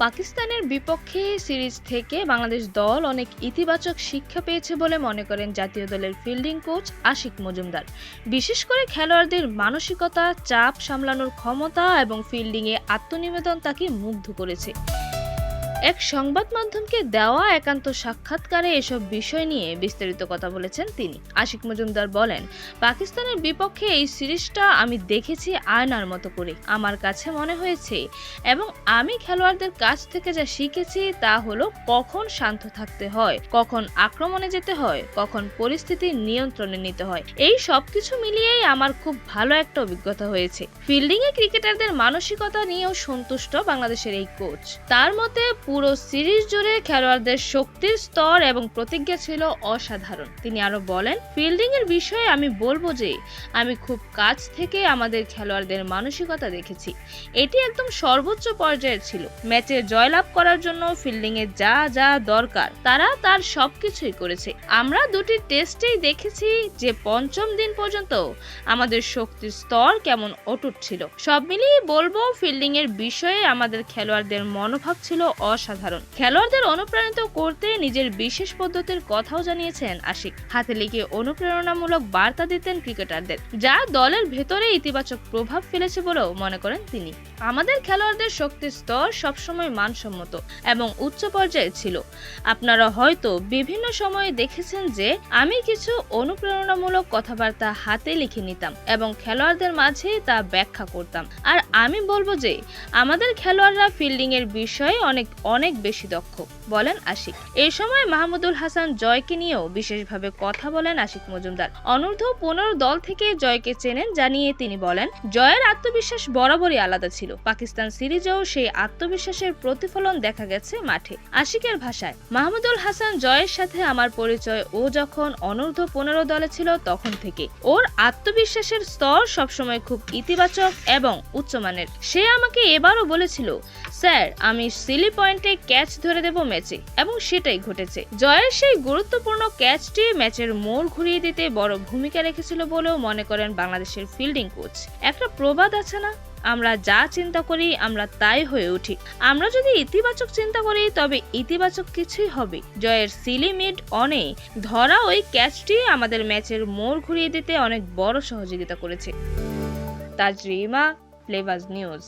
পাকিস্তানের বিপক্ষে সিরিজ থেকে বাংলাদেশ দল অনেক ইতিবাচক শিক্ষা পেয়েছে বলে মনে করেন জাতীয় দলের ফিল্ডিং কোচ আশিক মজুমদার। বিশেষ করে খেলোয়াড়দের মানসিকতা, চাপ সামলানোর ক্ষমতা এবং ফিল্ডিংয়ে আত্মনিবেদন তাকে মুগ্ধ করেছে। এক সংবাদ মাধ্যমকে দেওয়া একান্ত সাক্ষাৎকারে এসব বিষয় নিয়ে বিস্তারিত কথা বলেছেন তিনি। আশিক মজুমদার বলেন, পাকিস্তানের বিপক্ষে এই সিরিজটা আমি দেখেছি আয়নার মতো করে। আমার কাছে মনে হয়েছে এবং আমি খেলোয়াড়দের কাছ থেকে যা শিখেছি তা হলো কখন শান্ত থাকতে হয়, কখন আক্রমণে যেতে হয়, কখন পরিস্থিতি নিয়ন্ত্রণে নিতে হয়। এই সবকিছু মিলিয়েই আমার খুব ভালো একটা অভিজ্ঞতা হয়েছে। ফিল্ডিংয়ে ক্রিকেটারদের মানসিকতা নিয়েও সন্তুষ্ট বাংলাদেশের এই কোচ। তার মতে পুরো সিরিজ জুড়ে খেলোয়াড়দের শক্তির স্তর এবং প্রতিজ্ঞা ছিল অসাধারণ। তিনি আরো বলেন, ফিল্ডিং এর বিষয়ে আমি বলবো যে আমি খুব কাছ থেকে আমাদের খেলোয়াড়দের মানসিকতা দেখেছি। এটি একদম সর্বোচ্চ পর্যায়ের ছিল। ম্যাচে জয়লাভ করার জন্য ফিল্ডিং এ যা যা দরকার তারা তার সবকিছুই করেছে। আমরা দুটি টেস্টেই দেখেছি যে পঞ্চম দিন পর্যন্ত আমাদের শক্তির স্তর কেমন অটুট ছিল। সব মিলিয়ে বলবো ফিল্ডিং এর বিষয়ে আমাদের খেলোয়াড়দের মনোভাব ছিল অসাধারণ। খেলোয়াড়দের অনুপ্রাণিত করতে নিজের বিশেষ পদ্ধতির কথাও জানিয়েছেন আশিক। হাতে লিখে অনুপ্রেরণামূলক বার্তা দিতেন ক্রিকেটারদের, যা দলের ভেতরে ইতিবাচক প্রভাব ফেলেছে বলেও মনে করেন তিনি। আমাদের খেলোয়াড়দের শক্তির স্তর সবসময় মানসম্মত এবং উচ্চ পর্যায়ে ছিল। আপনারা হয়তো বিভিন্ন সময়ে দেখেছেন যে আমি কিছু অনুপ্রেরণামূলক কথাবার্তা হাতে লিখে নিতাম এবং খেলোয়াড়দের মাঝে তা ব্যাখ্যা করতাম। আর আমি বলবো যে আমাদের খেলোয়াড়রা ফিল্ডিং এর বিষয়ে অনেক বেশি দক্ষ, বলেন আশিক। এই সময় মাহমুদুল হাসান জয়কে নিয়েও বিশেষভাবে কথা বলেন আশিক মজুমদার। অনূর্ধ্ব-15 দল থেকে জয়কে চেনেন জানিয়ে তিনি বলেন, জয়ের আত্মবিশ্বাস বরাবরই আলাদা ছিল। পাকিস্তান সিরিজেও সেই আত্মবিশ্বাসের প্রতিফলন দেখা গেছে মাঠে। আশিকের ভাষায়, মাহমুদুল হাসান জয়ের সাথে আমার পরিচয় ও যখন অনূর্ধ্ব-15 দলে ছিল তখন থেকে। ওর আত্মবিশ্বাসের স্তর সবসময় খুব ইতিবাচক এবং উচ্চমানের। সে আমাকে এবারও বলেছিল, স্যার আমি সিলি পয়েন্টে ক্যাচ ধরে দেব ম্যাচে, এবং সেটাই ঘটেছে। জয়ের সেই গুরুত্বপূর্ণ ক্যাচটি ম্যাচের মোড় ঘুরিয়ে দিতে বড় ভূমিকা রেখেছিল বলেও মনে করেন বাংলাদেশের ফিল্ডিং কোচ। একটা প্রবাদ আছে না, আমরা যা চিন্তা করি আমরা তাই হয়ে উঠি। আমরা যদি ইতিবাচক চিন্তা করি তবে ইতিবাচক কিছুই হবে। জয়ের সিলি মিড অনে ধরা ওই ক্যাচটি আমাদের ম্যাচের মোড় ঘুরিয়ে দিতে অনেক বড় সহযোগিতা করেছে। তাজরিমা, ফ্লেভার্স নিউজ।